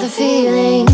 the feeling.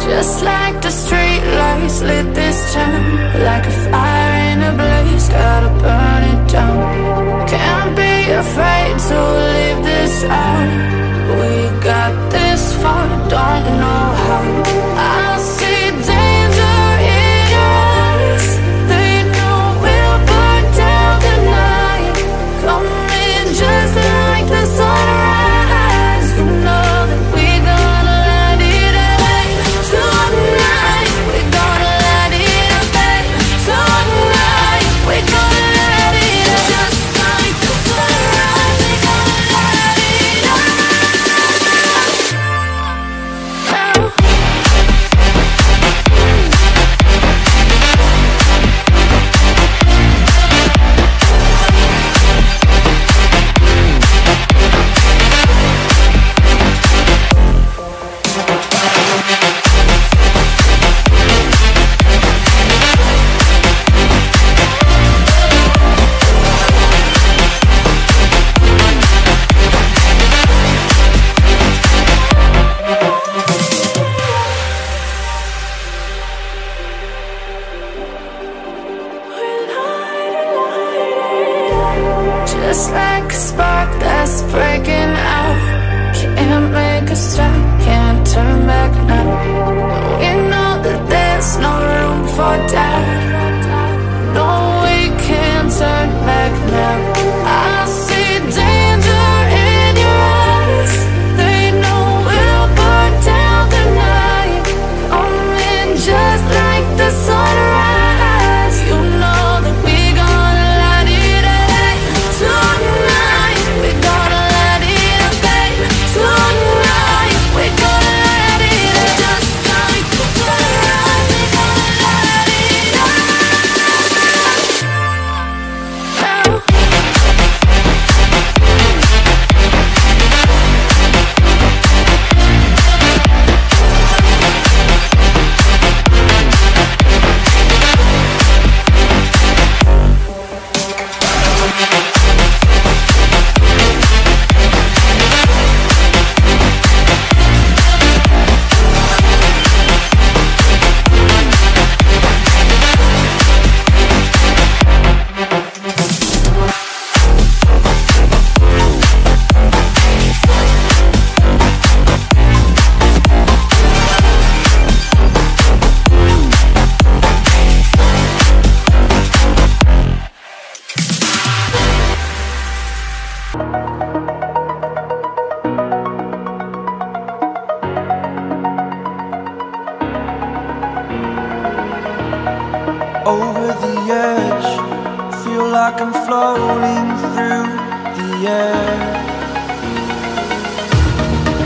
Just like the street lights lit this town, like a fire in a blaze, gotta burn it down. Can't be afraid to leave this out. We got this far, don't know how. I see danger in your eyes. They know we'll burn down the night. Coming just like the sunrise. You know that we're gonna let it out tonight. We're gonna let it out tonight. We're gonna let it out just like the sunrise. We're gonna let it out now. Just like a spark that's breaking out. Can't make a stop, can't turn back now. We know that there's no room for doubt. No, we can't turn back now. I see danger in your eyes. They know we'll burn down the night. Coming just like the sunrise. You know that we're gonna let it out tonight. We're gonna let it out tonight. We're gonna let it out just like the sunrise. We're gonna let it out now. Over the edge, feel like I'm floating through the air.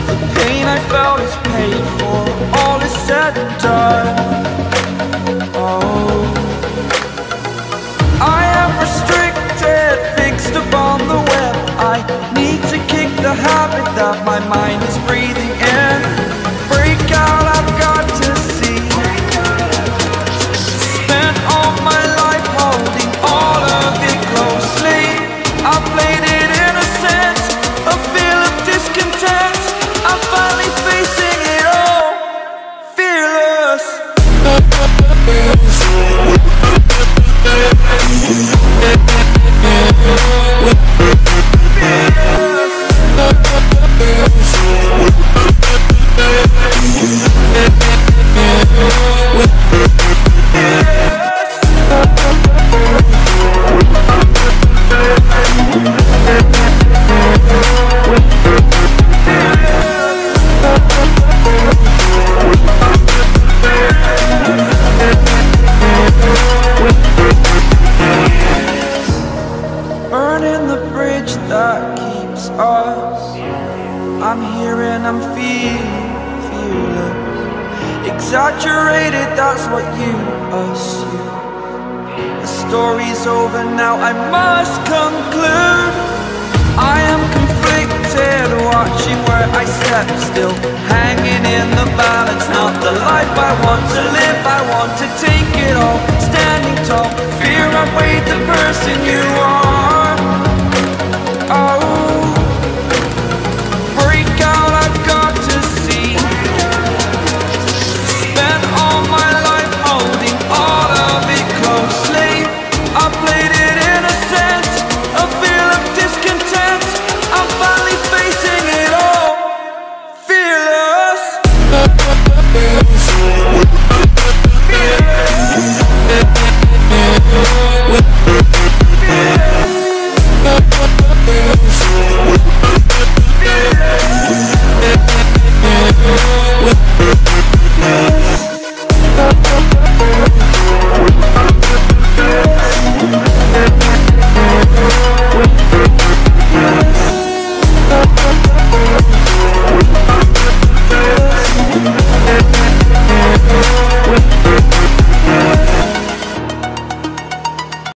The pain I felt is paid for, all is said and done. Oh, I am restricted, fixed upon the web. I need to kick the habit that my mind is breathing in. Break out, I've got to see. Spent all my life holding all of it closely. I played it innocent, a feel of discontent. I'm finally facing it all, fearless. exaggerated, that's what you assume. The story's over now, I must conclude. I am conflicted, watching where I step still, hanging in the balance. Not the life I want to live, I want to take